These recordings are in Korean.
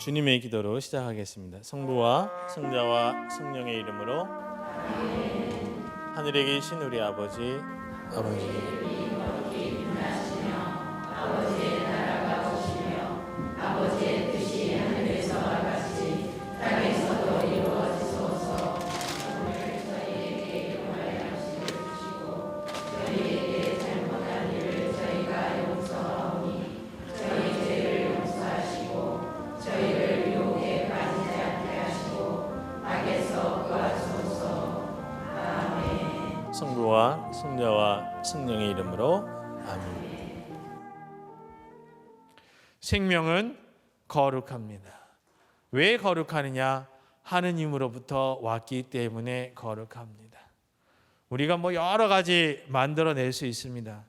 주님의 기도로 시작하겠습니다. 성부와 성자와 성령의 이름으로. 하늘에 계신 우리 아버지, 성부와 성자와 성령의 이름으로. 아멘. 생명은 거룩합니다. 왜 거룩하느냐? 하느님으로부터 왔기 때문에 거룩합니다. 우리가 여러 가지 만들어낼 수 있습니다.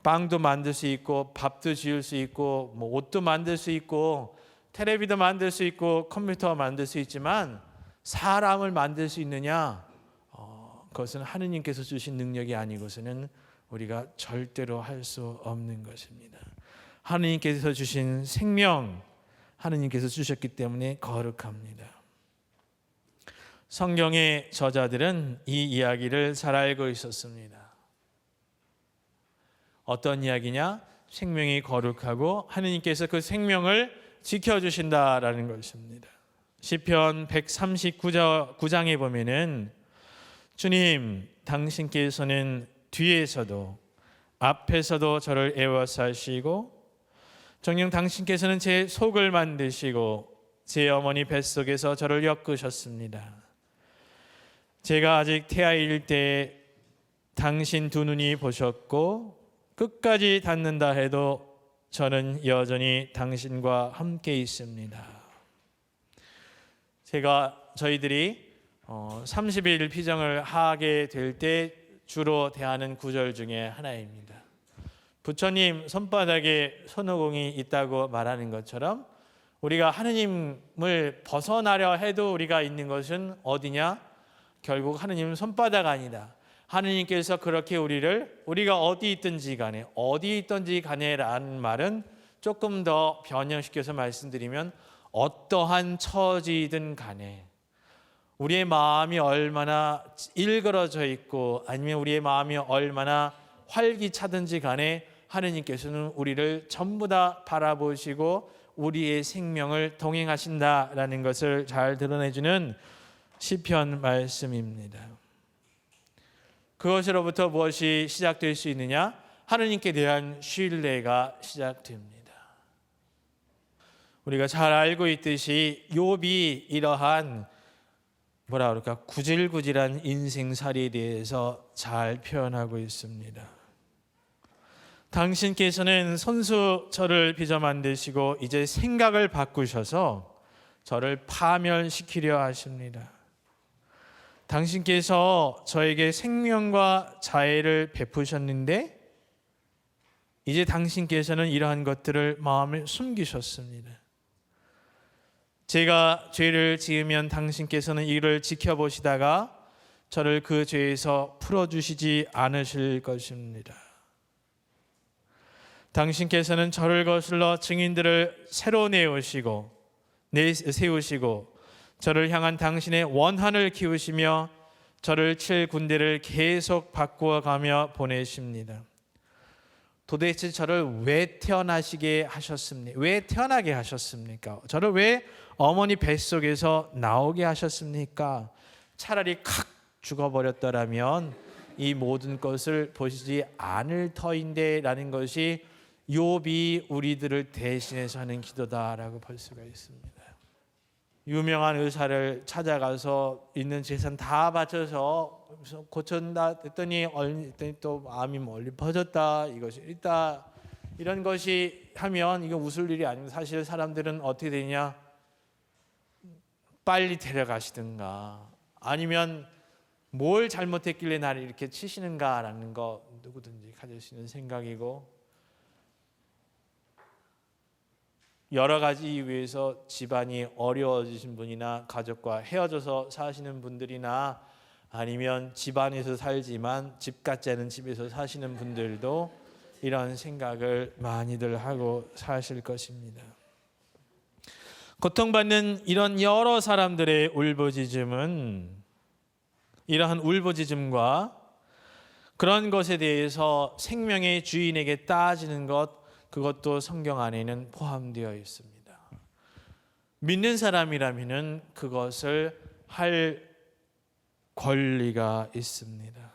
빵도 만들 수 있고, 밥도 지을 수 있고, 옷도 만들 수 있고, 텔레비도 만들 수 있고, 컴퓨터 만들 수 있지만 사람을 만들 수 있느냐? 그것은 하느님께서 주신 능력이 아니고서는 우리가 절대로 할 수 없는 것입니다. 하느님께서 주신 생명, 하느님께서 주셨기 때문에 거룩합니다. 성경의 저자들은 이 이야기를 잘 알고 있었습니다. 어떤 이야기냐? 생명이 거룩하고 하느님께서 그 생명을 지켜주신다라는 것입니다. 시편 139장에 보면은 주님, 당신께서는 뒤에서도 앞에서도 저를 애워싸시고 정녕 당신께서는 제 속을 만드시고 제 어머니 뱃속에서 저를 엮으셨습니다. 제가 아직 태아일 때 당신 두 눈이 보셨고 끝까지 닿는다 해도 저는 여전히 당신과 함께 있습니다. 저희들이 30일 피정을 하게 될 때 주로 대하는 구절 중에 하나입니다. 부처님 손바닥에 손오공이 있다고 말하는 것처럼 우리가 하느님을 벗어나려 해도 우리가 있는 것은 어디냐? 결국 하느님 손바닥 아니다. 하느님께서 그렇게 우리가 어디 있든지 간에 라는 말은 조금 더 변형시켜서 말씀드리면 어떠한 처지든 간에 우리의 마음이 얼마나 일그러져 있고 아니면 우리의 마음이 얼마나 활기차든지 간에 하느님께서는 우리를 전부 다 바라보시고 우리의 생명을 동행하신다라는 것을 잘 드러내주는 시편 말씀입니다. 그것으로부터 무엇이 시작될 수 있느냐? 하느님께 대한 신뢰가 시작됩니다. 우리가 잘 알고 있듯이 욥이 이러한 구질구질한 인생살이에 대해서 잘 표현하고 있습니다. 당신께서는 손수 저를 빚어 만드시고 이제 생각을 바꾸셔서 저를 파멸시키려 하십니다. 당신께서 저에게 생명과 자애를 베푸셨는데 이제 당신께서는 이러한 것들을 마음에 숨기셨습니다. 제가 죄를 지으면 당신께서는 이를 지켜보시다가 저를 그 죄에서 풀어주시지 않으실 것입니다. 당신께서는 저를 거슬러 증인들을 새로 세우시고 저를 향한 당신의 원한을 키우시며 저를 칠 군대를 계속 바꾸어가며 보내십니다. 도대체 저를 왜 태어나게 하셨습니까? 저를 왜 어머니 뱃속에서 나오게 하셨습니까? 차라리 칵 죽어버렸더라면 이 모든 것을 보시지 않을 터인데 라는 것이 욥이 우리들을 대신해서 하는 기도다라고 볼 수가 있습니다. 유명한 의사를 찾아가서 있는 재산 다 바쳐서 고쳤다 했더니 또 암이 멀리 퍼졌다, 이것이 있다, 이런 것이 하면 이거 웃을 일이 아닙니다. 사실 사람들은 어떻게 되냐? 빨리 데려가시든가 아니면 뭘 잘못했길래 나를 이렇게 치시는가라는 거 누구든지 가질 수 있는 생각이고, 여러 가지 이유에서 집안이 어려워지신 분이나 가족과 헤어져서 사시는 분들이나 아니면 집안에서 살지만 집 같지 않은 집에서 사시는 분들도 이런 생각을 많이들 하고 사실 것입니다. 고통받는 이런 여러 사람들의 울부짖음은 이러한 울부짖음과 그런 것에 대해서 생명의 주인에게 따지는 것, 그것도 성경 안에는 포함되어 있습니다. 믿는 사람이라면 그것을 할 권리가 있습니다.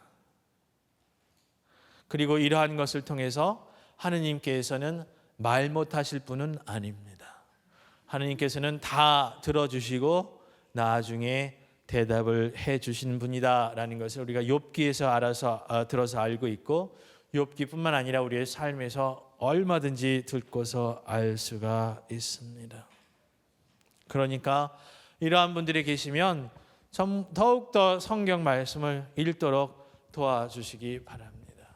그리고 이러한 것을 통해서 하느님께서는 말 못하실 분은 아닙니다. 하느님께서는 다 들어주시고 나중에 대답을 해주신 분이다라는 것을 우리가 욥기에서 들어서 알고 있고, 욥기뿐만 아니라 우리의 삶에서 얼마든지 듣고서 알 수가 있습니다. 그러니까 이러한 분들이 계시면 더욱더 성경 말씀을 읽도록 도와주시기 바랍니다.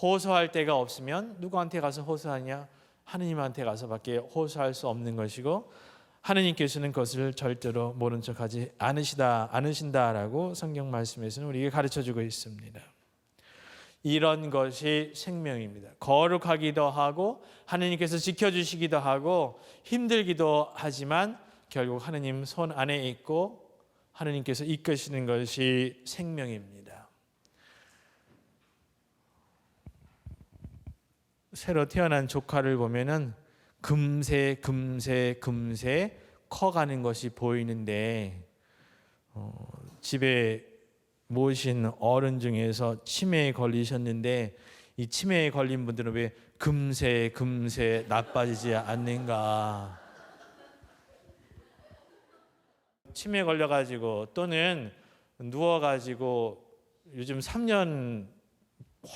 호소할 데가 없으면 누구한테 가서 호소하냐? 하느님한테 가서밖에 호소할 수 없는 것이고, 하느님께서는 그것을 절대로 모른 척하지 않으신다라고 성경 말씀에서는 우리에게 가르쳐주고 있습니다. 이런 것이 생명입니다. 거룩하기도 하고 하느님께서 지켜주시기도 하고 힘들기도 하지만 결국 하느님 손 안에 있고 하느님께서 이끄시는 것이 생명입니다. 새로 태어난 조카를 보면은 금세 커가는 것이 보이는데, 집에 모신 어른 중에서 치매에 걸리셨는데 이 치매에 걸린 분들은 왜 금세 나빠지지 않는가? 치매 걸려가지고 또는 누워가지고 요즘 3년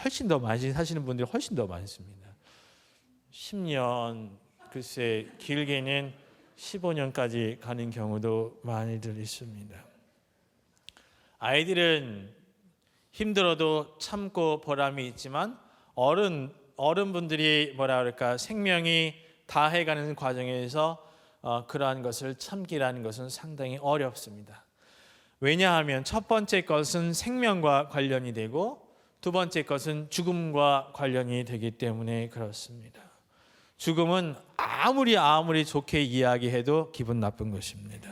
훨씬 더 많이 사시는 분들이 훨씬 더 많습니다. 10년, 글쎄 길게는 15년까지 가는 경우도 많이들 있습니다. 아이들은 힘들어도 참고 보람이 있지만 어른분들이 생명이 다해가는 과정에서 그러한 것을 참기라는 것은 상당히 어렵습니다. 왜냐하면 첫 번째 것은 생명과 관련이 되고 두 번째 것은 죽음과 관련이 되기 때문에 그렇습니다. 죽음은 아무리 좋게 이야기해도 기분 나쁜 것입니다.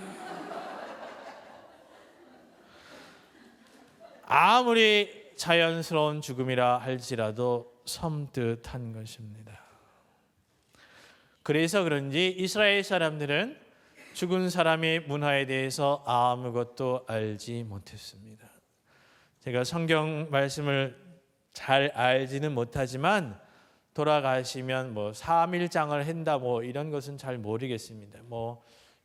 아무리 자연스러운 죽음이라 할지라도 섬뜩한 것입니다. 그래서 그런지 이스라엘 사람들은 죽은 사람의 문화에 대해서 아무것도 알지 못했습니다. 제가 성경 말씀을 잘 알지는 못하지만 돌아가시면 3일장을 한다 이런 것은 잘 모르겠습니다.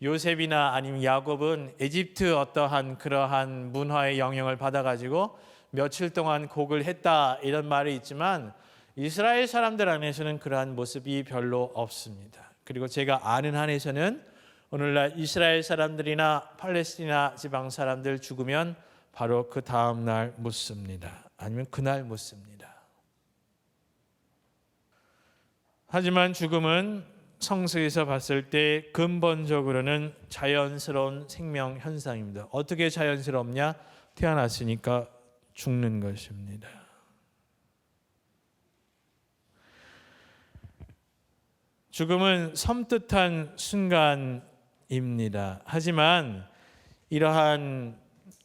요셉이나 아니면 야곱은 에집트 어떠한 그러한 문화의 영향을 받아가지고 며칠 동안 곡을 했다 이런 말이 있지만 이스라엘 사람들 안에서는 그러한 모습이 별로 없습니다. 그리고 제가 아는 한에서는 오늘날 이스라엘 사람들이나 팔레스티나 지방 사람들 죽으면 바로 그 다음 날 묻습니다. 아니면 그날 묻습니다. 하지만 죽음은 성서에서 봤을 때 근본적으로는 자연스러운 생명 현상입니다. 어떻게 자연스럽냐? 태어났으니까 죽는 것입니다. 죽음은 섬뜩한 순간입니다. 하지만 이러한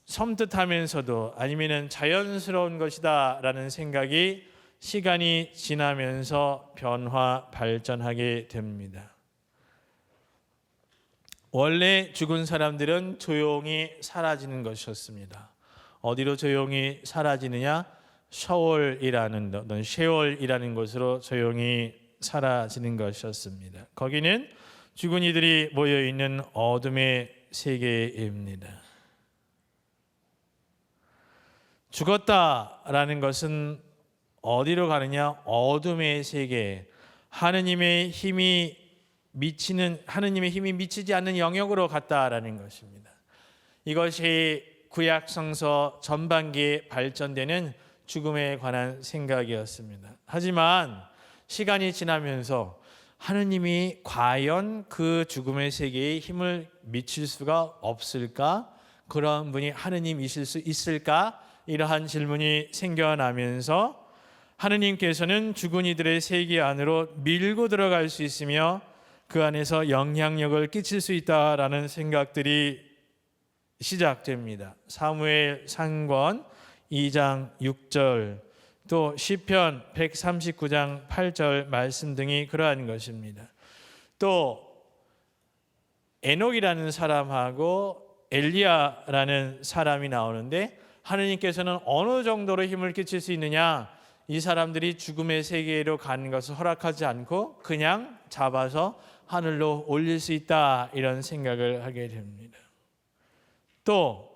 섬뜩하면서도 아니면 자연스러운 것이다라는 생각이 시간이 지나면서 발전하게 됩니다. 원래 죽은 사람들은 조용히 사라지는 것이었습니다. 어디로 조용히 사라지느냐? 셔월이라는 곳으로 조용히 사라지는 것이었습니다. 거기는 죽은 이들이 모여있는 어둠의 세계입니다. 죽었다라는 것은 어디로 가느냐? 어둠의 세계, 하느님의 힘이 미치지 않는 영역으로 갔다라는 것입니다. 이것이 구약 성서 전반기에 발전되는 죽음에 관한 생각이었습니다. 하지만 시간이 지나면서 하느님이 과연 그 죽음의 세계에 힘을 미칠 수가 없을까? 그런 분이 하느님이실 수 있을까? 이러한 질문이 생겨나면서 하느님께서는 죽은 이들의 세계 안으로 밀고 들어갈 수 있으며 그 안에서 영향력을 끼칠 수 있다라는 생각들이 시작됩니다. 사무엘 상권 2장 6절, 또 시편 139장 8절 말씀 등이 그러한 것입니다. 또 에녹이라는 사람하고 엘리야라는 사람이 나오는데, 하느님께서는 어느 정도로 힘을 끼칠 수 있느냐, 이 사람들이 죽음의 세계로 가는 것을 허락하지 않고 그냥 잡아서 하늘로 올릴 수 있다, 이런 생각을 하게 됩니다. 또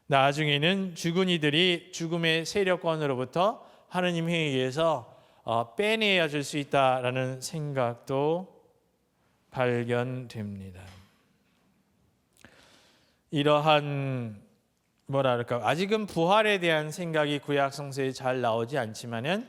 나중에는 죽은 이들이 죽음의 세력권으로부터 하느님에 의해서 빼내야 줄 수 있다라는 생각도 발견됩니다. 이러한 아직은 부활에 대한 생각이 구약 성서에 잘 나오지 않지만은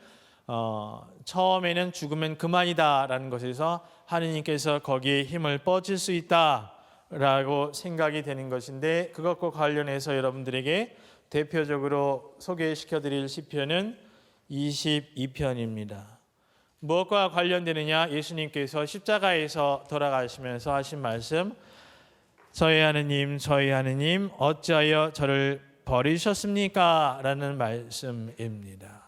처음에는 죽으면 그만이다라는 것에서 하느님께서 거기에 힘을 뻗칠 수 있다라고 생각이 되는 것인데, 그것과 관련해서 여러분들에게 대표적으로 소개시켜드릴 시편은 22편입니다. 무엇과 관련되느냐? 예수님께서 십자가에서 돌아가시면서 하신 말씀, 저희 하느님 어찌하여 저를 버리셨습니까? 라는 말씀입니다.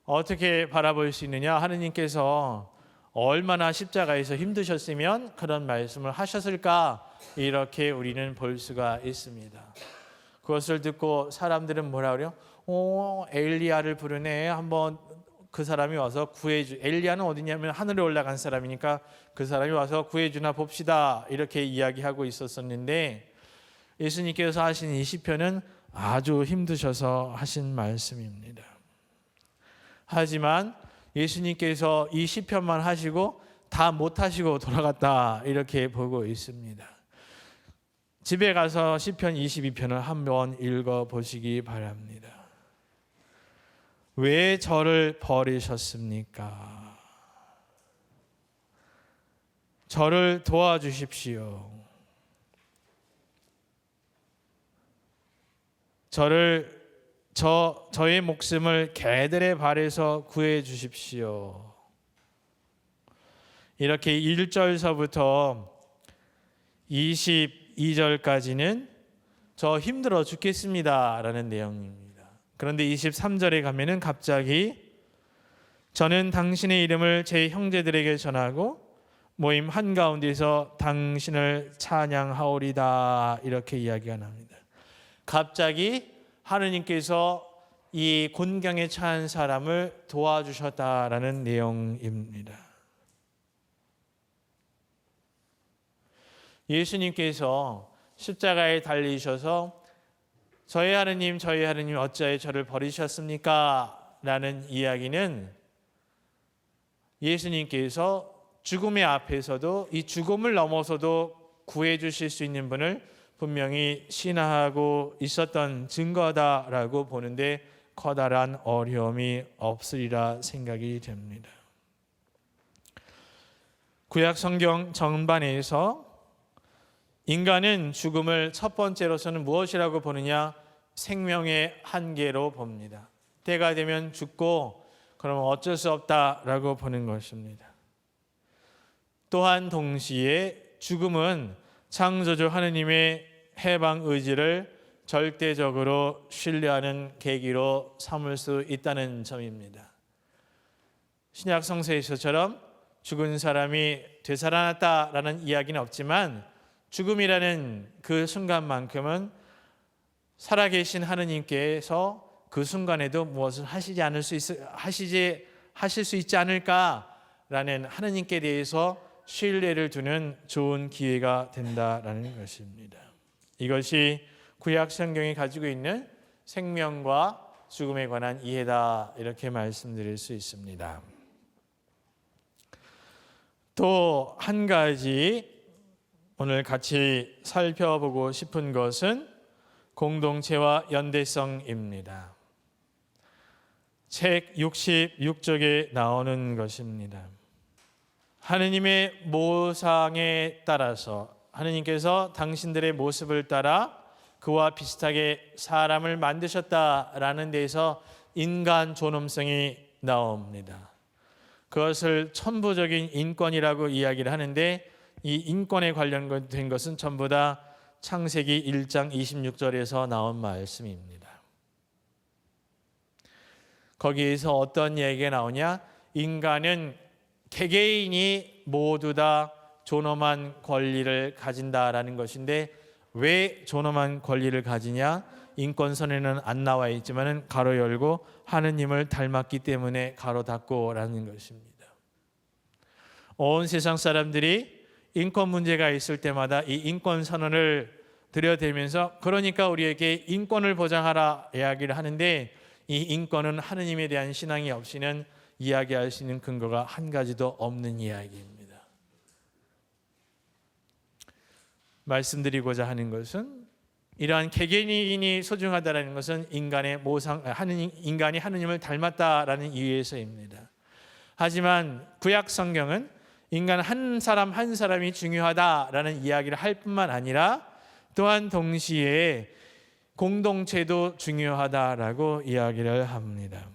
어떻게 바라볼 수 있느냐? 하느님께서 얼마나 십자가에서 힘드셨으면 그런 말씀을 하셨을까? 이렇게 우리는 볼 수가 있습니다. 그것을 듣고 사람들은 뭐라 그래요? 엘리야를 부르네. 한번 그 사람이 와서 구해주. 엘리야는 어디냐면 하늘에 올라간 사람이니까 그 사람이 와서 구해주나 봅시다, 이렇게 이야기하고 있었는데, 예수님께서 하신 이 시편은 아주 힘드셔서 하신 말씀입니다. 하지만 예수님께서 이 시편만 하시고 다 못하시고 돌아갔다, 이렇게 보고 있습니다. 집에 가서 시편 22편을 한번 읽어보시기 바랍니다. 왜 저를 버리셨습니까? 저를 도와주십시오. 저의 목숨을 개들의 발에서 구해 주십시오. 이렇게 1절서부터 22절까지는 저 힘들어 죽겠습니다 라는 내용입니다. 그런데 23절에 가면은 갑자기 저는 당신의 이름을 제 형제들에게 전하고 모임 한가운데서 당신을 찬양하오리다, 이렇게 이야기가 납니다. 갑자기 하느님께서 이 곤경에 처한 사람을 도와주셨다라는 내용입니다. 예수님께서 십자가에 달리셔서 저희 하느님 어찌하여 저를 버리셨습니까? 라는 이야기는 예수님께서 죽음의 앞에서도 이 죽음을 넘어서도 구해 주실 수 있는 분을 분명히 신화하고 있었던 증거다라고 보는데 커다란 어려움이 없으리라 생각이 됩니다. 구약 성경 전반에서 인간은 죽음을 첫 번째로서는 무엇이라고 보느냐? 생명의 한계로 봅니다. 때가 되면 죽고 그러면 어쩔 수 없다라고 보는 것입니다. 또한 동시에 죽음은 창조주 하느님의 해방 의지를 절대적으로 신뢰하는 계기로 삼을 수 있다는 점입니다. 신약 성서에서처럼 죽은 사람이 되살아났다라는 이야기는 없지만, 죽음이라는 그 순간만큼은 살아계신 하느님께서 그 순간에도 무엇을 하실 수 있지 않을까라는 하느님께 대해서 신뢰를 두는 좋은 기회가 된다라는 것입니다. 이것이 구약 성경이 가지고 있는 생명과 죽음에 관한 이해다, 이렇게 말씀드릴 수 있습니다. 또 한 가지 오늘 같이 살펴보고 싶은 것은 공동체와 연대성입니다. 책 66쪽에 나오는 것입니다. 하느님의 모상에 따라서 하느님께서 당신들의 모습을 따라 그와 비슷하게 사람을 만드셨다라는 데에서 인간 존엄성이 나옵니다. 그것을 천부적인 인권이라고 이야기를 하는데, 이 인권에 관련된 것은 전부 다 창세기 1장 26절에서 나온 말씀입니다. 거기에서 어떤 얘기가 나오냐? 인간은 개개인이 모두 다 존엄한 권리를 가진다라는 것인데, 왜 존엄한 권리를 가지냐? 인권선에는 안 나와 있지만 가로 열고 하느님을 닮았기 때문에 가로 닫고라는 것입니다. 온 세상 사람들이 인권 문제가 있을 때마다 이 인권 선언을 들여대면서, 그러니까 우리에게 인권을 보장하라 이야기를 하는데, 이 인권은 하느님에 대한 신앙이 없이는 이야기할 수 있는 근거가 한 가지도 없는 이야기입니다. 말씀드리고자 하는 것은, 이러한 개개인이 소중하다라는 것은 인간이 하느님을 닮았다라는 이유에서입니다. 하지만 구약 성경은 인간 한 사람 한 사람이 중요하다라는 이야기를 할 뿐만 아니라, 또한 동시에 공동체도 중요하다라고 이야기를 합니다.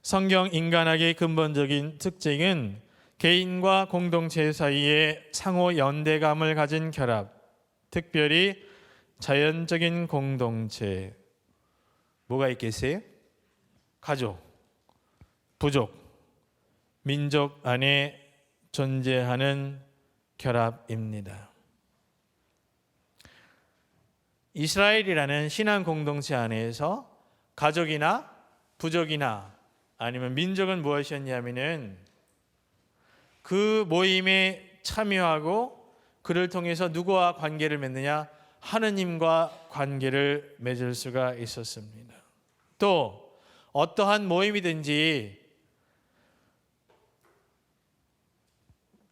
성경 인간학의 근본적인 특징은 개인과 공동체 사이에 상호 연대감을 가진 결합, 특별히 자연적인 공동체. 뭐가 있겠어요? 가족, 부족, 민족 안에 존재하는 결합입니다. 이스라엘이라는 신앙 공동체 안에서 가족이나 부족이나 아니면 민족은 무엇이었냐면은, 그 모임에 참여하고 그를 통해서 누구와 관계를 맺느냐? 하느님과 관계를 맺을 수가 있었습니다. 또 어떠한 모임이든지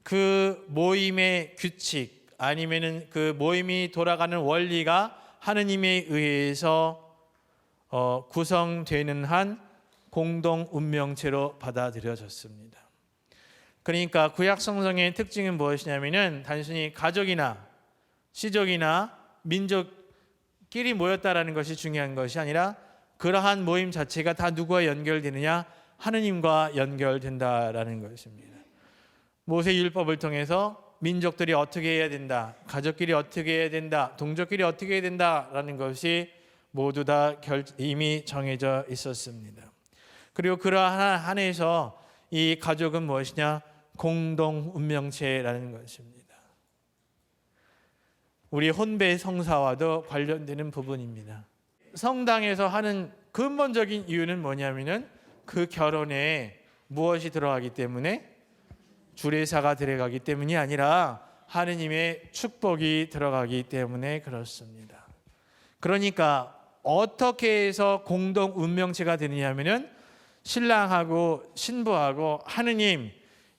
그 모임의 규칙 아니면은 그 모임이 돌아가는 원리가 하느님에 의해서 구성되는 한 공동 운명체로 받아들여졌습니다. 그러니까 구약 성경의 특징은 무엇이냐면은, 단순히 가족이나 시족이나 민족끼리 모였다라는 것이 중요한 것이 아니라, 그러한 모임 자체가 다 누구와 연결되느냐? 하느님과 연결된다라는 것입니다. 모세율법을 통해서 민족들이 어떻게 해야 된다, 가족끼리 어떻게 해야 된다, 동족끼리 어떻게 해야 된다라는 것이 모두 다 이미 정해져 있었습니다. 그리고 그러한 한에서 이 가족은 무엇이냐? 공동 운명체라는 것입니다. 우리 혼배 성사와도 관련되는 부분입니다. 성당에서 하는 근본적인 이유는 뭐냐면은, 그 결혼에 무엇이 들어가기 때문에? 주례사가 들어가기 때문이 아니라 하느님의 축복이 들어가기 때문에 그렇습니다. 그러니까 어떻게 해서 공동 운명체가 되느냐면은, 신랑하고 신부하고 하느님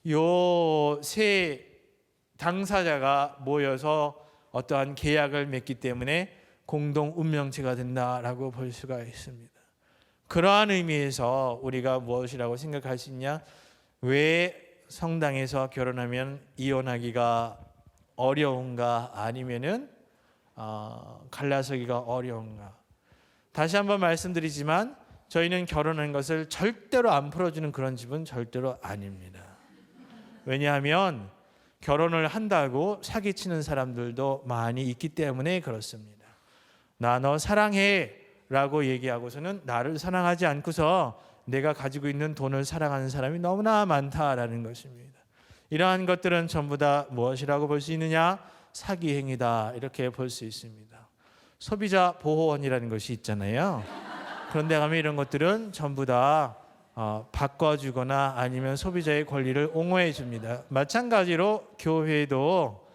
요 세 당사자가 모여서 어떠한 계약을 맺기 때문에 공동 운명체가 된다라고 볼 수가 있습니다. 그러한 의미에서 우리가 무엇이라고 생각할 수 있냐? 왜 성당에서 결혼하면 이혼하기가 어려운가, 아니면은 갈라서기가 어려운가? 다시 한번 말씀드리지만, 저희는 결혼한 것을 절대로 안 풀어주는 그런 집은 절대로 아닙니다. 왜냐하면 결혼을 한다고 사기치는 사람들도 많이 있기 때문에 그렇습니다. 나 너 사랑해 라고 얘기하고서는 나를 사랑하지 않고서 내가 가지고 있는 돈을 사랑하는 사람이 너무나 많다라는 것입니다. 이러한 것들은 전부 다 무엇이라고 볼 수 있느냐? 사기 행위다, 이렇게 볼 수 있습니다. 소비자 보호원이라는 것이 있잖아요. 그런데 가면 이런 것들은 전부 다 바꿔주거나 아니면 소비자의 권리를 옹호해 줍니다. 마찬가지로 교회도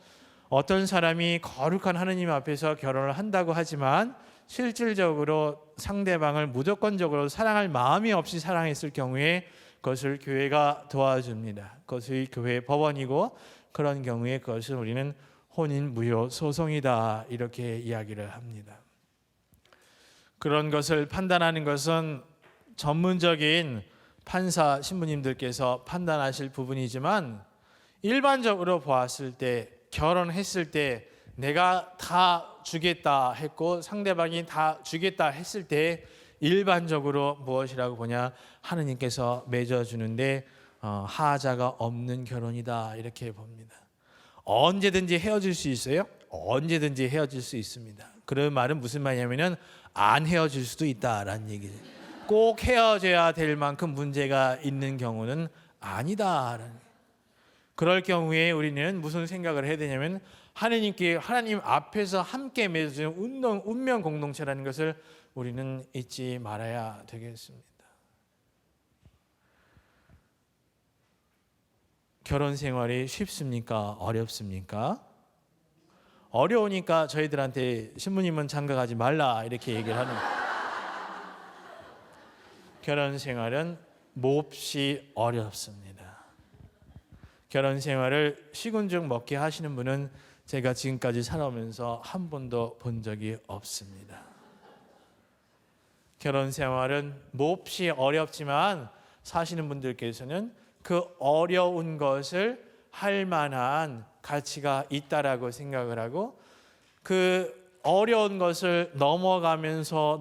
어떤 사람이 거룩한 하느님 앞에서 결혼을 한다고 하지만 실질적으로 상대방을 무조건적으로 사랑할 마음이 없이 사랑했을 경우에 그것을 교회가 도와줍니다. 그것이 교회의 법원이고, 그런 경우에 그것을 우리는 혼인 무효 소송이다, 이렇게 이야기를 합니다. 그런 것을 판단하는 것은 전문적인 판사 신부님들께서 판단하실 부분이지만, 일반적으로 보았을 때, 결혼했을 때 내가 다 주겠다 했고 상대방이 다 주겠다 했을 때, 일반적으로 무엇이라고 보냐? 하느님께서 맺어주는데 하자가 없는 결혼이다 이렇게 봅니다. 언제든지 헤어질 수 있어요? 언제든지 헤어질 수 있습니다. 그런 말은 무슨 말이냐면은 안 헤어질 수도 있다라는 얘기죠. 꼭 헤어져야 될 만큼 문제가 있는 경우는 아니다라는. 그럴 경우에 우리는 무슨 생각을 해야 되냐면 하나님 앞에서 함께 맺어주는 운명 공동체라는 것을 우리는 잊지 말아야 되겠습니다. 결혼 생활이 쉽습니까? 어렵습니까? 어려우니까 저희들한테 신부님은 장가가지 말라 이렇게 얘기를 하는 거예요. 결혼 생활은 몹시 어렵습니다. 결혼 생활을 시군죽 먹게 하시는 분은 제가 지금까지 살아오면서 한 번도 본 적이 없습니다. 결혼 생활은 몹시 어렵지만 사시는 분들께서는 그 어려운 것을 할 만한 가치가 있다라고 생각을 하고 그 어려운 것을 넘어가면서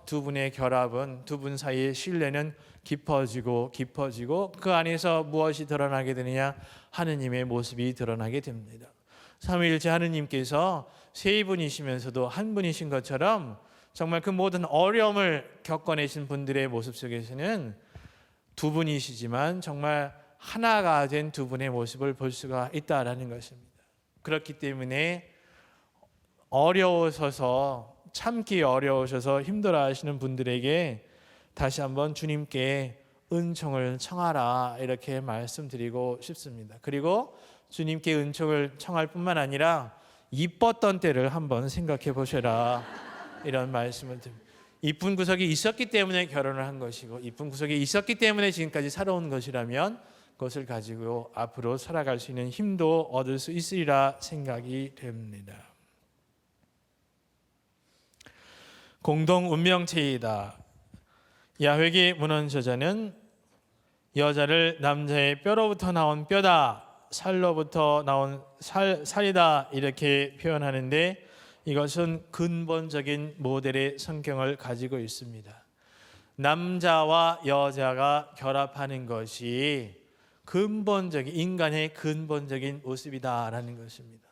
두 분의 결합은 두 분 사이의 신뢰는 깊어지고 그 안에서 무엇이 드러나게 되느냐? 하느님의 모습이 드러나게 됩니다. 삼위일체 하느님께서 세 분이시면서도 한 분이신 것처럼 정말 그 모든 어려움을 겪어내신 분들의 모습 속에서는 두 분이시지만 정말 하나가 된 두 분의 모습을 볼 수가 있다라는 것입니다. 그렇기 때문에 참기 어려우셔서 힘들어하시는 분들에게 다시 한번 주님께 은총을 청하라 이렇게 말씀드리고 싶습니다. 그리고 주님께 은총을 청할 뿐만 아니라 이뻤던 때를 한번 생각해 보셔라 이런 말씀을 드립니다. 이쁜 구석이 있었기 때문에 결혼을 한 것이고 이쁜 구석이 있었기 때문에 지금까지 살아온 것이라면 그것을 가지고 앞으로 살아갈 수 있는 힘도 얻을 수 있으리라 생각이 됩니다. 공동 운명체이다. 야훼기 문헌 저자는 여자를 남자의 뼈로부터 나온 뼈다, 살로부터 나온 살이다 이렇게 표현하는데 이것은 근본적인 모델의 성경을 가지고 있습니다. 남자와 여자가 결합하는 것이 인간의 근본적인 모습이다라는 것입니다.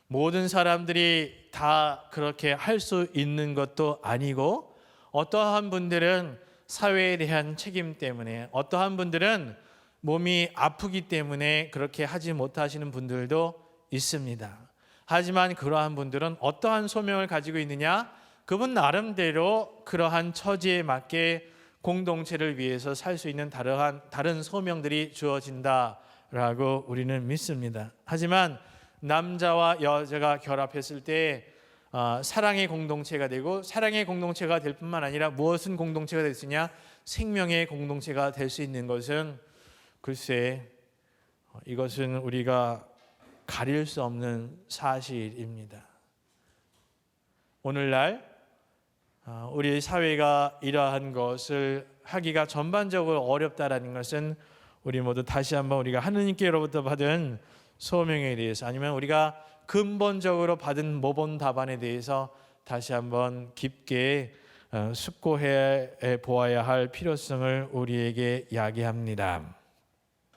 모든 사람들이 다 그렇게 할 수 있는 것도 아니고 어떠한 분들은 사회에 대한 책임 때문에 어떠한 분들은 몸이 아프기 때문에 그렇게 하지 못하시는 분들도 있습니다. 하지만 그러한 분들은 어떠한 소명을 가지고 있느냐? 그분 나름대로 그러한 처지에 맞게 공동체를 위해서 살 수 있는 다른 소명들이 주어진다라고 우리는 믿습니다. 하지만 남자와 여자가 결합했을 때 사랑의 공동체가 되고 사랑의 공동체가 될 뿐만 아니라 무엇은 공동체가 될 수 있냐? 생명의 공동체가 될 수 있는 것은 글쎄 이것은 우리가 가릴 수 없는 사실입니다. 오늘날 우리 사회가 이러한 것을 하기가 전반적으로 어렵다라는 것은 우리 모두 다시 한번 우리가 하느님께로부터 받은 소명에 대해서 아니면 우리가 근본적으로 받은 모범 답안에 대해서 다시 한번 깊게 숙고해 보아야 할 필요성을 우리에게 야기합니다.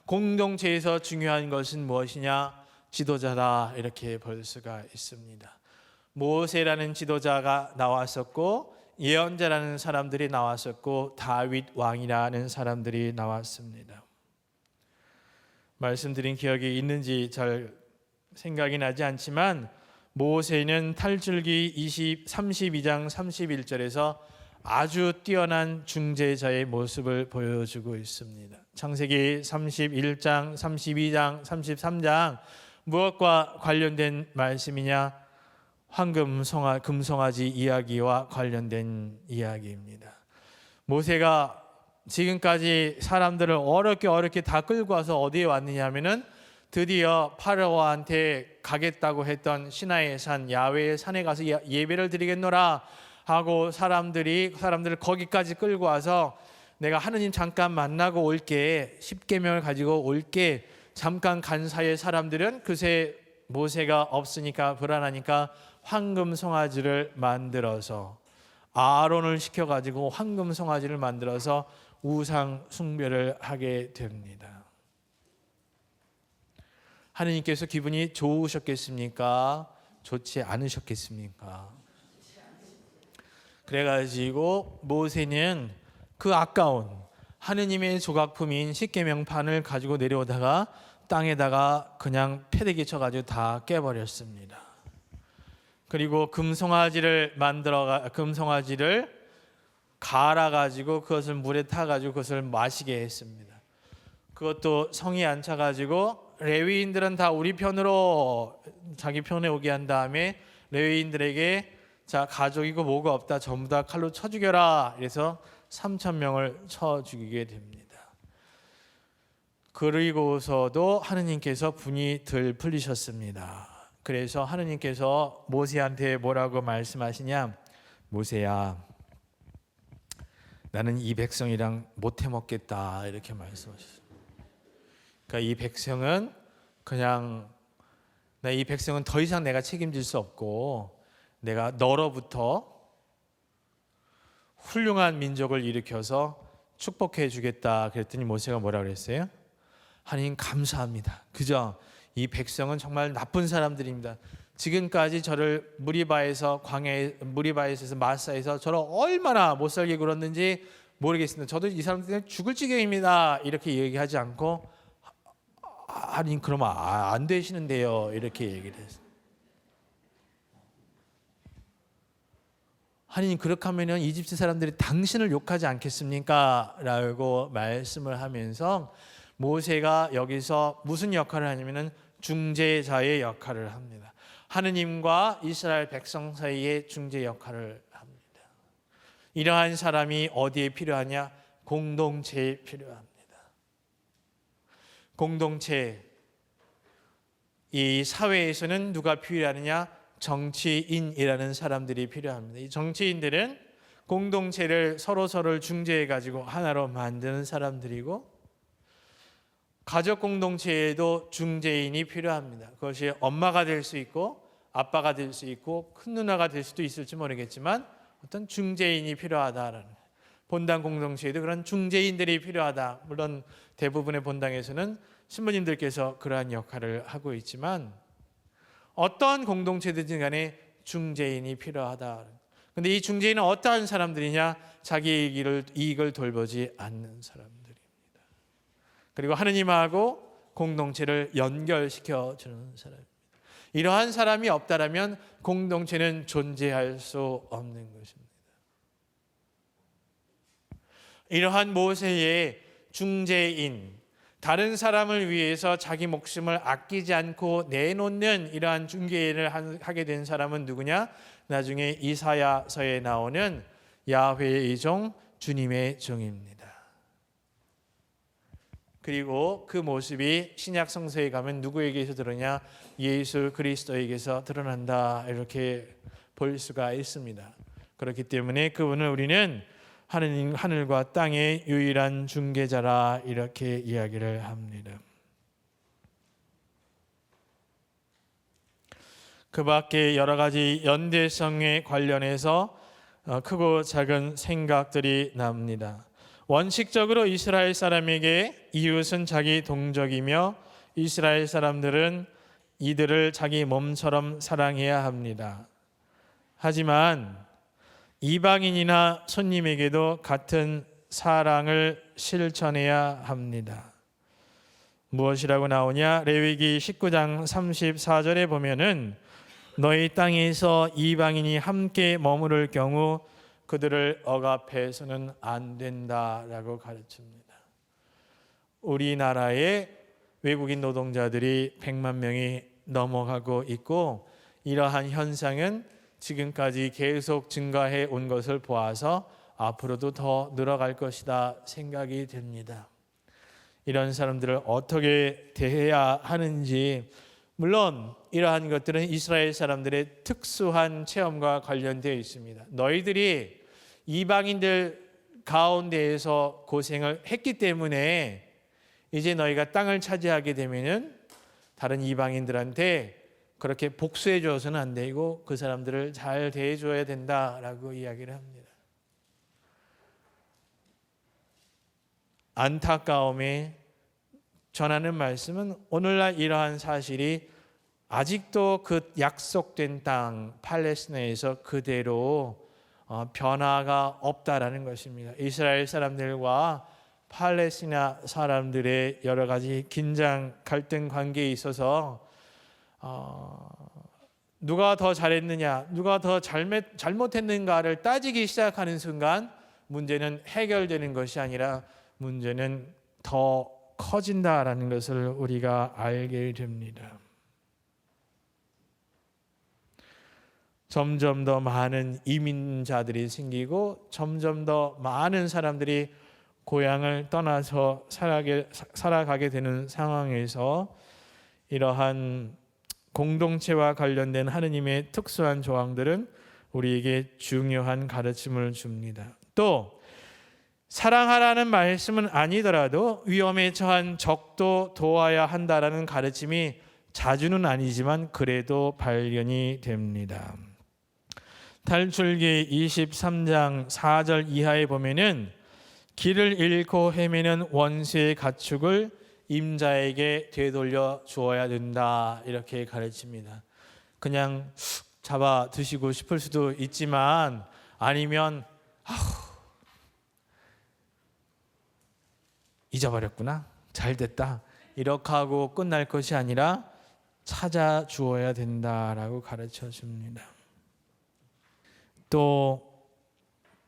공동체에서 중요한 것은 무엇이냐? 지도자다 이렇게 볼 수가 있습니다. 모세라는 지도자가 나왔었고 예언자라는 사람들이 나왔었고 다윗 왕이라는 사람들이 나왔습니다. 말씀드린 기억이 있는지 잘 생각이 나지 않지만 모세는 탈출기 32장 31절에서 아주 뛰어난 중재자의 모습을 보여주고 있습니다. 창세기 31장, 32장, 33장 무엇과 관련된 말씀이냐? 금송아지 이야기와 관련된 이야기입니다. 모세가 지금까지 사람들을 어렵게 다 끌고 와서 어디에 왔느냐 하면은 드디어 파라오한테 가겠다고 했던 시나이의 산 야훼의 산에 가서 예배를 드리겠노라 하고 사람들을 거기까지 끌고 와서 내가 하느님 잠깐 만나고 올게, 십계명을 가지고 올게 잠깐 간 사이에 사람들은 그새 모세가 없으니까 불안하니까 황금 송아지를 만들어서 아론을 시켜가지고 황금 송아지를 만들어서 우상 숭배를 하게 됩니다. 하느님께서 기분이 좋으셨겠습니까? 좋지 않으셨겠습니까? 그래가지고 모세는 그 아까운 하느님의 조각품인 십계명판을 가지고 내려오다가 땅에다가 그냥 패대기 쳐가지고 다 깨버렸습니다. 그리고 금송아지를 갈아가지고 그것을 물에 타가지고 그것을 마시게 했습니다. 그것도 성이 안 차가지고 레위인들은 다 우리 편으로 자기 편에 오게 한 다음에 레위인들에게 자, 가족이고 뭐가 없다, 전부 다 칼로 쳐 죽여라. 그래서 3,000명을 쳐 죽이게 됩니다. 그리고서도 하느님께서 분이 덜 풀리셨습니다. 그래서 하느님께서 모세한테 뭐라고 말씀하시냐? 모세야, 나는 이 백성이랑 못 해먹겠다, 이렇게 말씀하셨어요. 그러니까 이 백성은 이 백성은 더 이상 내가 책임질 수 없고 내가 너로부터 훌륭한 민족을 일으켜서 축복해 주겠다 그랬더니 모세가 뭐라 그랬어요? 하나님 감사합니다. 그죠? 이 백성은 정말 나쁜 사람들입니다. 지금까지 저를 무리바에서 마사에서 저를 얼마나 못 살게 굴었는지 모르겠습니다. 저도 이 사람들 죽을 지경입니다. 이렇게 얘기하지 않고 하나님 그러면 안 되시는데요. 이렇게 얘기를 했어요. 하나님 그렇게 하면 이집트 사람들이 당신을 욕하지 않겠습니까? 라고 말씀을 하면서 모세가 여기서 무슨 역할을 하냐면 중재자의 역할을 합니다. 하느님과 이스라엘 백성 사이의 중재 역할을 합니다. 이러한 사람이 어디에 필요하냐? 공동체에 필요합니다. 공동체, 이 사회에서는 누가 필요하느냐? 정치인이라는 사람들이 필요합니다. 이 정치인들은 공동체를 서로를 중재해 가지고 하나로 만드는 사람들이고, 가족 공동체에도 중재인이 필요합니다. 그것이 엄마가 될 수 있고 아빠가 될 수 있고 큰 누나가 될 수도 있을지 모르겠지만 어떤 중재인이 필요하다라는, 본당 공동체에도 그런 중재인들이 필요하다. 물론 대부분의 본당에서는 신부님들께서 그러한 역할을 하고 있지만 어떤 공동체든지 간에 중재인이 필요하다. 그런데 이 중재인은 어떠한 사람들이냐? 자기 이익을 돌보지 않는 사람들입니다. 그리고 하느님하고 공동체를 연결시켜 주는 사람입니다. 이러한 사람이 없다라면 공동체는 존재할 수 없는 것입니다. 이러한 모세의 중재인, 다른 사람을 위해서 자기 목숨을 아끼지 않고 내놓는 이러한 중재인을 하게 된 사람은 누구냐? 나중에 이사야서에 나오는 야훼의 종, 주님의 종입니다. 그리고 그 모습이 신약 성서에 가면 누구에게서 드러나냐? 예수 그리스도에게서 드러난다, 이렇게 볼 수가 있습니다. 그렇기 때문에 그분을 우리는 하늘과 땅의 유일한 중개자라, 이렇게 이야기를 합니다. 그 밖에 여러 가지 연대성에 관련해서 크고 작은 생각들이 납니다. 원칙적으로 이스라엘 사람에게 이웃은 자기 동족이며 이스라엘 사람들은 이들을 자기 몸처럼 사랑해야 합니다. 하지만 이방인이나 손님에게도 같은 사랑을 실천해야 합니다. 무엇이라고 나오냐? 레위기 19장 34절에 보면은 너희 땅에서 이방인이 함께 머무를 경우 그들을 억압해서는 안 된다라고 가르칩니다. 우리나라에 외국인 노동자들이 100만 명이 넘어가고 있고, 이러한 현상은 지금까지 계속 증가해 온 것을 보아서 앞으로도 더 늘어갈 것이다 생각이 됩니다. 이런 사람들을 어떻게 대해야 하는지, 물론 이러한 것들은 이스라엘 사람들의 특수한 체험과 관련되어 있습니다. 너희들이 이방인들 가운데에서 고생을 했기 때문에 이제 너희가 땅을 차지하게 되면은 다른 이방인들한테 그렇게 복수해 줘서는 안 되고 그 사람들을 잘 대해 줘야 된다라고 이야기를 합니다. 안타까움에 전하는 말씀은 오늘날 이러한 사실이 아직도 그 약속된 땅 팔레스타인에서 그대로 변화가 없다라는 것입니다. 이스라엘 사람들과 팔레스티나 사람들의 여러 가지 긴장 갈등 관계에 있어서 누가 더 잘했느냐, 누가 더 잘못했는가를 따지기 시작하는 순간 문제는 해결되는 것이 아니라 문제는 더 커진다라는 것을 우리가 알게 됩니다. 점점 더 많은 이민자들이 생기고 점점 더 많은 사람들이 고향을 떠나서 살아가게 되는 상황에서 이러한 공동체와 관련된 하느님의 특수한 조항들은 우리에게 중요한 가르침을 줍니다. 또 사랑하라는 말씀은 아니더라도 위험에 처한 적도 도와야 한다라는 가르침이 자주는 아니지만 그래도 발견이 됩니다. 탈출기 23장 4절 이하에 보면은 길을 잃고 헤매는 원수의 가축을 임자에게 되돌려 주어야 된다 이렇게 가르칩니다. 그냥 잡아 드시고 싶을 수도 있지만 아니면 잊어버렸구나, 잘 됐다 이렇게 하고 끝날 것이 아니라 찾아 주어야 된다라고 가르쳐 줍니다. 또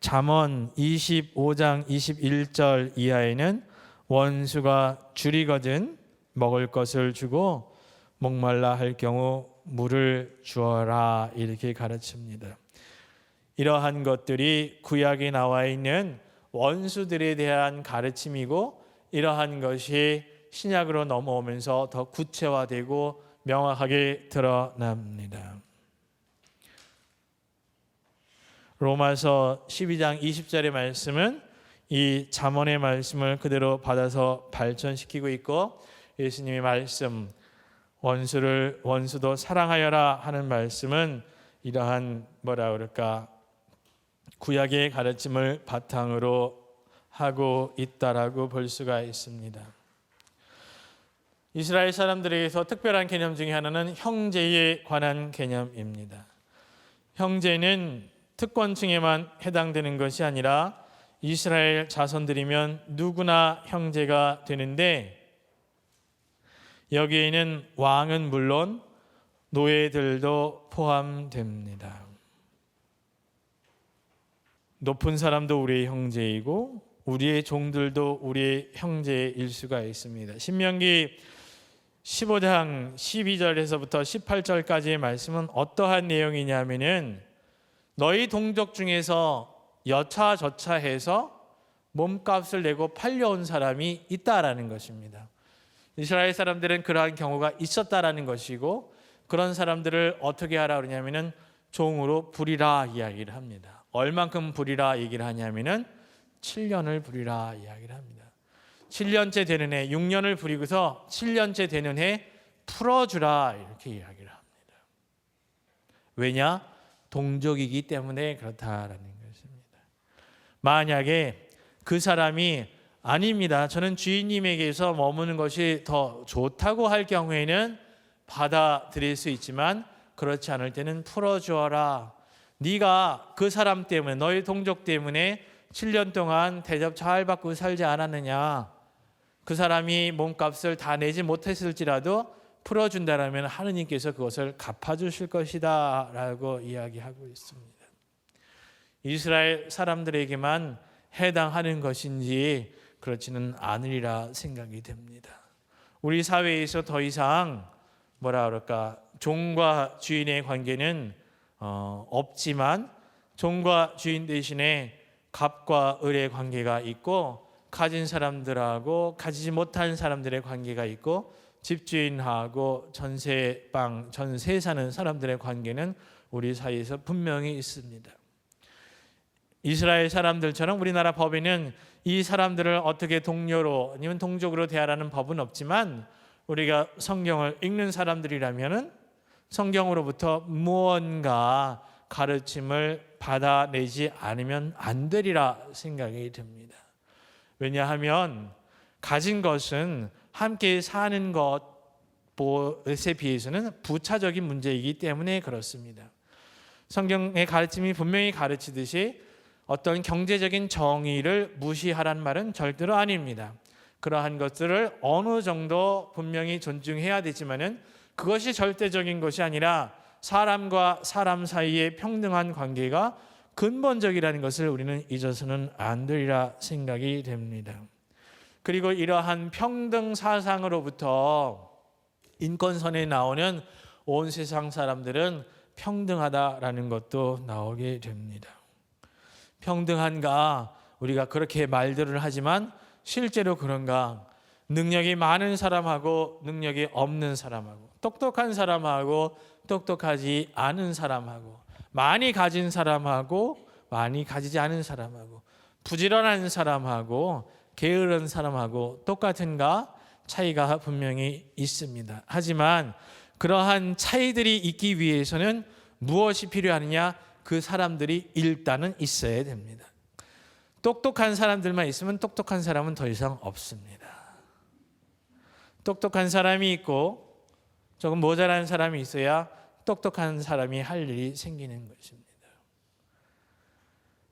잠언 25장 21절 이하에는 원수가 줄이거든 먹을 것을 주고 목말라 할 경우 물을 주어라 이렇게 가르칩니다. 이러한 것들이 구약에 나와 있는 원수들에 대한 가르침이고 이러한 것이 신약으로 넘어오면서 더 구체화되고 명확하게 드러납니다. 로마서 12장 20절의 말씀은 이 잠언의 말씀을 그대로 받아서 발전시키고 있고 예수님의 말씀 원수도 사랑하여라 하는 말씀은 이러한 구약의 가르침을 바탕으로 하고 있다라고 볼 수가 있습니다. 이스라엘 사람들에게서 특별한 개념 중에 하나는 형제에 관한 개념입니다. 형제는 특권층에만 해당되는 것이 아니라 이스라엘 자손들이면 누구나 형제가 되는데 여기에는 왕은 물론 노예들도 포함됩니다. 높은 사람도 우리의 형제이고 우리의 종들도 우리의 형제일 수가 있습니다. 신명기 15장 12절에서부터 18절까지의 말씀은 어떠한 내용이냐면은 너희 동족 중에서 여차저차해서 몸값을 내고 팔려온 사람이 있다라는 것입니다. 이스라엘 사람들은 그러한 경우가 있었다라는 것이고 그런 사람들을 어떻게 하라 그러냐면은 종으로 부리라 이야기를 합니다. 얼만큼 부리라 얘기를 하냐면은 7년을 부리라 이야기를 합니다. 7년째 되는 해 6년을 부리고서 7년째 되는 해 풀어주라 이렇게 이야기를 합니다. 왜냐? 동족이기 때문에 그렇다라는 것입니다. 만약에 그 사람이 아닙니다, 저는 주인님에게서 머무는 것이 더 좋다고 할 경우에는 받아들일 수 있지만 그렇지 않을 때는 풀어주어라. 네가 그 사람 때문에 너희 동족 때문에 7년 동안 대접 잘 받고 살지 않았느냐, 그 사람이 몸값을 다 내지 못했을지라도 풀어준다라면 하느님께서 그것을 갚아주실 것이다 라고 이야기하고 있습니다. 이스라엘 사람들에게만 해당하는 것인지 그렇지는 않으리라 생각이 됩니다. 우리 사회에서 더 이상 종과 주인의 관계는 없지만 종과 주인 대신에 갑과 을의 관계가 있고 가진 사람들하고 가지지 못한 사람들의 관계가 있고 집주인하고 전세 사는 사람들의 관계는 우리 사이에서 분명히 있습니다. 이스라엘 사람들처럼 우리나라 법에는 이 사람들을 어떻게 동료로 아니면 동족으로 대하라는 법은 없지만 우리가 성경을 읽는 사람들이라면은 성경으로부터 무언가 가르침을 받아내지 않으면 안 되리라 생각이 듭니다. 왜냐하면 가진 것은 함께 사는 것에 비해서는 부차적인 문제이기 때문에 그렇습니다. 성경의 가르침이 분명히 가르치듯이 어떤 경제적인 정의를 무시하란 말은 절대로 아닙니다. 그러한 것들을 어느 정도 분명히 존중해야 되지만은 그것이 절대적인 것이 아니라 사람과 사람 사이의 평등한 관계가 근본적이라는 것을 우리는 잊어서는 안 되리라 생각이 됩니다. 그리고 이러한 평등 사상으로부터 인권선에 나오는 온 세상 사람들은 평등하다라는 것도 나오게 됩니다. 평등한가? 우리가 그렇게 말들을 하지만 실제로 그런가? 능력이 많은 사람하고 능력이 없는 사람하고, 똑똑한 사람하고 똑똑하지 않은 사람하고, 많이 가진 사람하고 많이 가지지 않은 사람하고, 부지런한 사람하고 게으른 사람하고 똑같은가? 차이가 분명히 있습니다. 하지만 그러한 차이들이 있기 위해서는 무엇이 필요하느냐? 그 사람들이 일단은 있어야 됩니다. 똑똑한 사람들만 있으면 똑똑한 사람은 더 이상 없습니다. 똑똑한 사람이 있고 조금 모자란 사람이 있어야 똑똑한 사람이 할 일이 생기는 것입니다.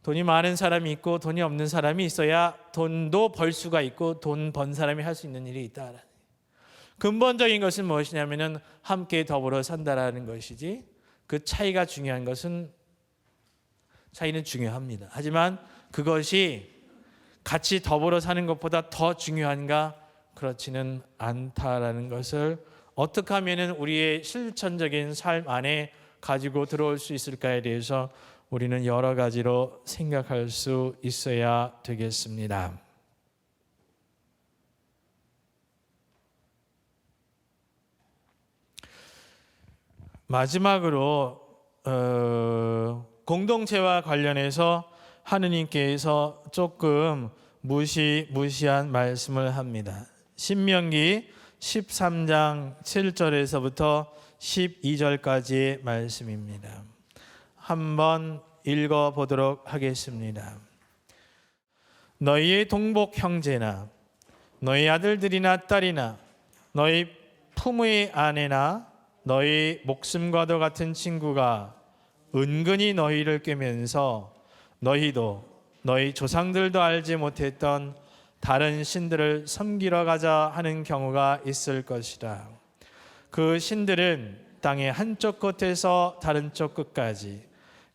돈이 많은 사람이 있고 돈이 없는 사람이 있어야 돈도 벌 수가 있고 돈 번 사람이 할 수 있는 일이 있다. 근본적인 것은 무엇이냐면은 함께 더불어 산다라는 것이지, 그 차이가 중요한 것은, 차이는 중요합니다. 하지만 그것이 같이 더불어 사는 것보다 더 중요한가? 그렇지는 않다라는 것을 어떻게 하면은 우리의 실천적인 삶 안에 가지고 들어올 수 있을까에 대해서 우리는 여러 가지로 생각할 수 있어야 되겠습니다. 마지막으로 공동체와 관련해서 하느님께서 조금 무시한 말씀을 합니다. 신명기 13장 7절에서부터 12절까지의 말씀입니다. 한번 읽어보도록 하겠습니다. 너희의 동복 형제나 너희 아들들이나 딸이나 너희 부모의 아내나 너희 목숨과도 같은 친구가 은근히 너희를 꾀면서 너희도 너희 조상들도 알지 못했던 다른 신들을 섬기러 가자 하는 경우가 있을 것이라. 그 신들은 땅의 한쪽 끝에서 다른 쪽 끝까지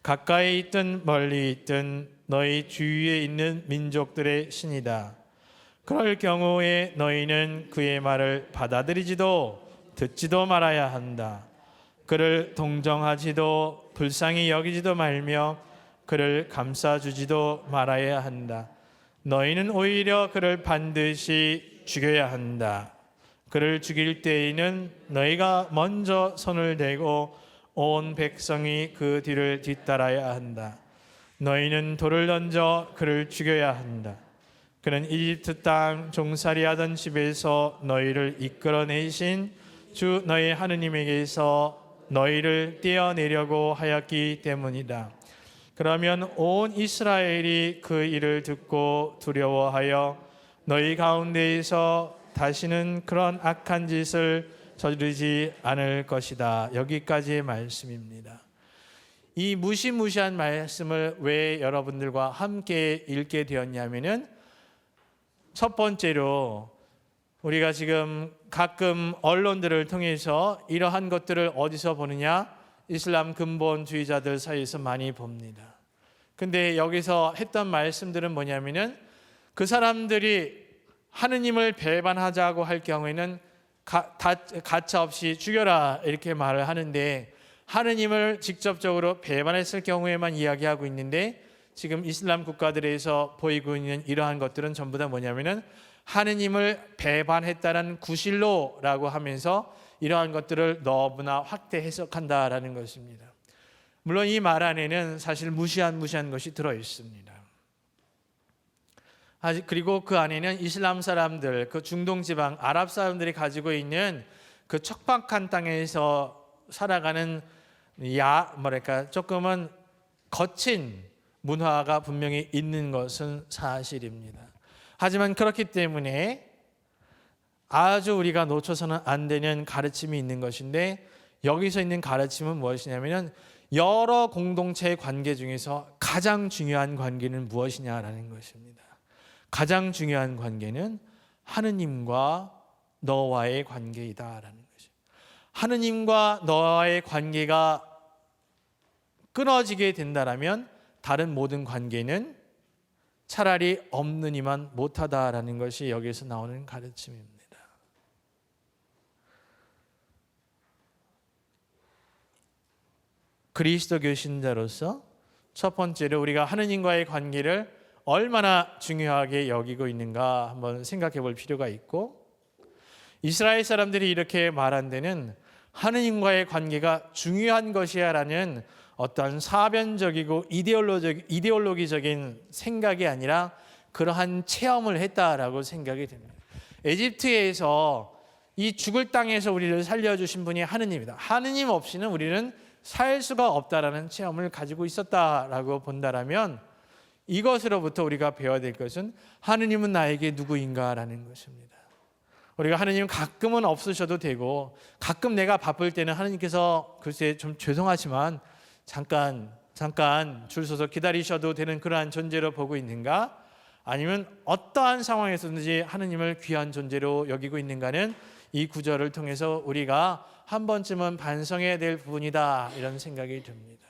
가까이 있든 멀리 있든 너희 주위에 있는 민족들의 신이다. 그럴 경우에 너희는 그의 말을 받아들이지도 듣지도 말아야 한다. 그를 동정하지도 불쌍히 여기지도 말며 그를 감싸주지도 말아야 한다. 너희는 오히려 그를 반드시 죽여야 한다. 그를 죽일 때에는 너희가 먼저 손을 대고 온 백성이 그 뒤를 뒤따라야 한다. 너희는 돌을 던져 그를 죽여야 한다. 그는 이집트 땅 종살이하던 집에서 너희를 이끌어내신 주 너희 하느님에게서 너희를 떼어내려고 하였기 때문이다. 그러면 온 이스라엘이 그 일을 듣고 두려워하여 너희 가운데에서 다시는 그런 악한 짓을 저지르지 않을 것이다. 여기까지의 말씀입니다. 이 무시무시한 말씀을 왜 여러분들과 함께 읽게 되었냐면은, 첫 번째로 우리가 지금 가끔 언론들을 통해서 이러한 것들을 어디서 보느냐? 이슬람 근본주의자들 사이에서 많이 봅니다. 근데 여기서 했던 말씀들은 뭐냐면은, 그 사람들이 하느님을 배반하자고 할 경우에는 가차없이 죽여라 이렇게 말을 하는데, 하느님을 직접적으로 배반했을 경우에만 이야기하고 있는데, 지금 이슬람 국가들에서 보이고 있는 이러한 것들은 전부 다 뭐냐면은 하느님을 배반했다는 구실로라고 하면서 이러한 것들을 너무나 확대 해석한다라는 것입니다. 물론 이 말 안에는 사실 무시한 것이 들어 있습니다. 그리고 그 안에는 이슬람 사람들, 그 중동 지방 아랍 사람들이 가지고 있는 그 척박한 땅에서 살아가는 조금은 거친 문화가 분명히 있는 것은 사실입니다. 하지만 그렇기 때문에 아주 우리가 놓쳐서는 안 되는 가르침이 있는 것인데, 여기서 있는 가르침은 무엇이냐면 여러 공동체의 관계 중에서 가장 중요한 관계는 무엇이냐라는 것입니다. 가장 중요한 관계는 하느님과 너와의 관계이다라는 것이죠. 하느님과 너와의 관계가 끊어지게 된다라면 다른 모든 관계는 차라리 없느니만 못하다라는 것이 여기서 나오는 가르침입니다. 그리스도교 신자로서 첫 번째로 우리가 하느님과의 관계를 얼마나 중요하게 여기고 있는가 한번 생각해 볼 필요가 있고, 이스라엘 사람들이 이렇게 말한 데는 하느님과의 관계가 중요한 것이야 라는 어떤 사변적이고 이데올로기적인 생각이 아니라 그러한 체험을 했다라고 생각이 됩니다. 에집트에서 이 죽을 땅에서 우리를 살려주신 분이 하느님이다. 하느님 없이는 우리는 살 수가 없다라는 체험을 가지고 있었다라고 본다라면, 이것으로부터 우리가 배워야 될 것은 하느님은 나에게 누구인가라는 것입니다. 우리가 하느님 가끔은 없으셔도 되고, 가끔 내가 바쁠 때는 하느님께서 글쎄 좀 죄송하지만 잠깐 줄 서서 기다리셔도 되는 그러한 존재로 보고 있는가, 아니면 어떠한 상황에서든지 하느님을 귀한 존재로 여기고 있는가는 이 구절을 통해서 우리가 한 번쯤은 반성해야 될 부분이다, 이런 생각이 듭니다.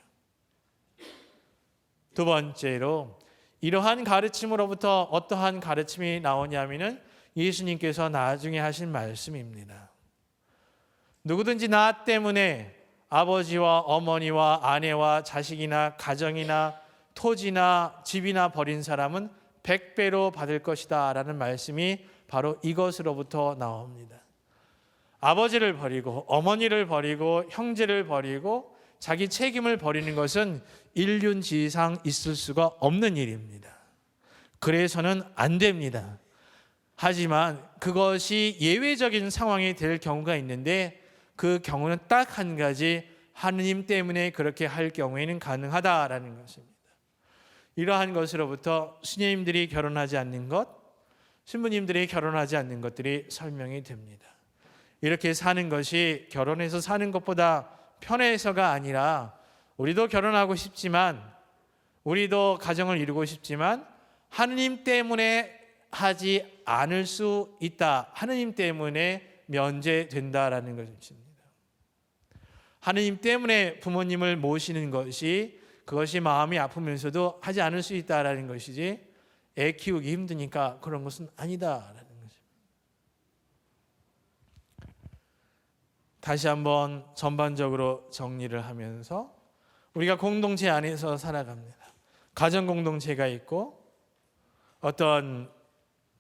두 번째로 이러한 가르침으로부터 어떠한 가르침이 나오냐면은 예수님께서 나중에 하신 말씀입니다. 누구든지 나 때문에 아버지와 어머니와 아내와 자식이나 가정이나 토지나 집이나 버린 사람은 100배로 받을 것이다 라는 말씀이 바로 이것으로부터 나옵니다. 아버지를 버리고 어머니를 버리고 형제를 버리고 자기 책임을 버리는 것은 인륜지상 있을 수가 없는 일입니다. 그래서는 안 됩니다. 하지만 그것이 예외적인 상황이 될 경우가 있는데, 그 경우는 딱 한 가지, 하느님 때문에 그렇게 할 경우에는 가능하다라는 것입니다. 이러한 것으로부터 수녀님들이 결혼하지 않는 것, 신부님들이 결혼하지 않는 것들이 설명이 됩니다. 이렇게 사는 것이 결혼해서 사는 것보다 편해서가 아니라, 우리도 결혼하고 싶지만, 우리도 가정을 이루고 싶지만 하느님 때문에 하지 않을 수 있다. 하느님 때문에 면제된다라는 것입니다. 하느님 때문에 부모님을 모시는 것이, 그것이 마음이 아프면서도 하지 않을 수 있다라는 것이지, 애 키우기 힘드니까 그런 것은 아니다라는 것입니다. 다시 한번 전반적으로 정리를 하면서 우리가 공동체 안에서 살아갑니다. 가정 공동체가 있고, 어떤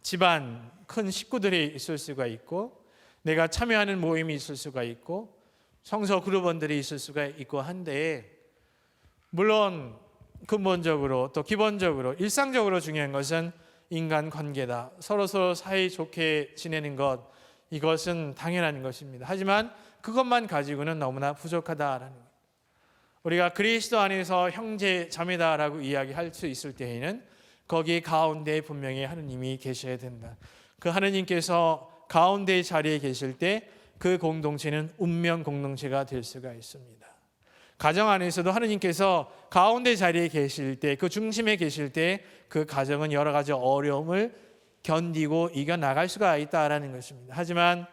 집안 큰 식구들이 있을 수가 있고, 내가 참여하는 모임이 있을 수가 있고, 성서 그룹원들이 있을 수가 있고 한데, 물론 근본적으로 또 기본적으로 일상적으로 중요한 것은 인간 관계다. 서로 사이좋게 지내는 것, 이것은 당연한 것입니다. 하지만 그것만 가지고는 너무나 부족하다라는 것. 우리가 그리스도 안에서 형제 자매다라고 이야기할 수 있을 때에는 거기 가운데 분명히 하느님이 계셔야 된다. 그 하느님께서 가운데 자리에 계실 때 그 공동체는 운명 공동체가 될 수가 있습니다. 가정 안에서도 하느님께서 가운데 자리에 계실 때, 그 중심에 계실 때 그 가정은 여러 가지 어려움을 견디고 이겨나갈 수가 있다라는 것입니다. 하지만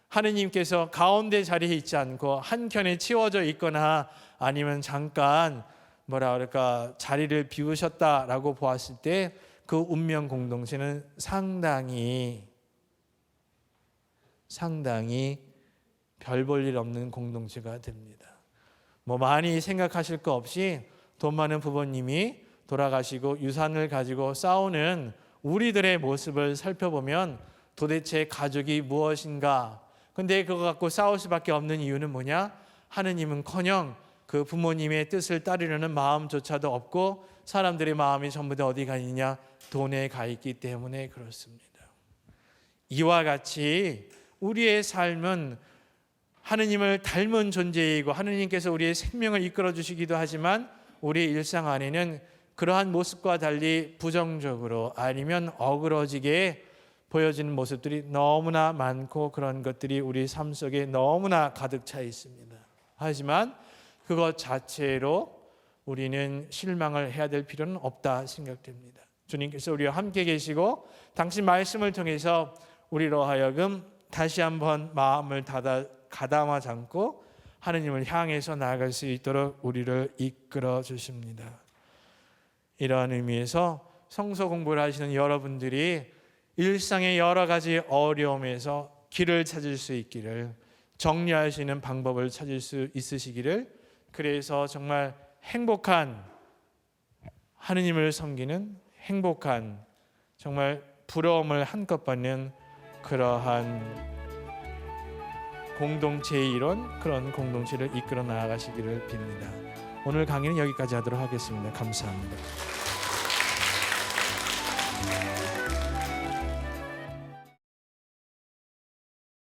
하느님께서 가운데 자리에 있지 않고 한켠에 치워져 있거나 아니면 잠깐 자리를 비우셨다라고 보았을 때 그 운명 공동체는 상당히 별 볼 일 없는 공동체가 됩니다. 많이 생각하실 거 없이 돈 많은 부모님이 돌아가시고 유산을 가지고 싸우는 우리들의 모습을 살펴보면 도대체 가족이 무엇인가? 근데 그거 갖고 싸울 수밖에 없는 이유는 뭐냐? 하느님은커녕 그 부모님의 뜻을 따르려는 마음조차도 없고, 사람들의 마음이 전부 다 어디 가 있느냐? 돈에 가 있기 때문에 그렇습니다. 이와 같이 우리의 삶은 하느님을 닮은 존재이고 하느님께서 우리의 생명을 이끌어 주시기도 하지만 우리의 일상 안에는 그러한 모습과 달리 부정적으로 아니면 어그러지게 보여지는 모습들이 너무나 많고 그런 것들이 우리 삶 속에 너무나 가득 차 있습니다. 하지만 그것 자체로 우리는 실망을 해야 될 필요는 없다 생각됩니다. 주님께서 우리와 함께 계시고 당신 말씀을 통해서 우리로 하여금 다시 한번 마음을 가다마 잠고 하느님을 향해서 나아갈 수 있도록 우리를 이끌어 주십니다. 이러한 의미에서 성서 공부를 하시는 여러분들이 일상의 여러 가지 어려움에서 길을 찾을 수 있기를, 정리할 수 있는 방법을 찾을 수 있으시기를, 그래서 정말 행복한 하느님을 섬기는 행복한 정말 부러움을 한껏 받는 그러한 공동체의 이론, 그런 공동체를 이끌어 나아가시기를 빕니다. 오늘 강의는 여기까지 하도록 하겠습니다. 감사합니다.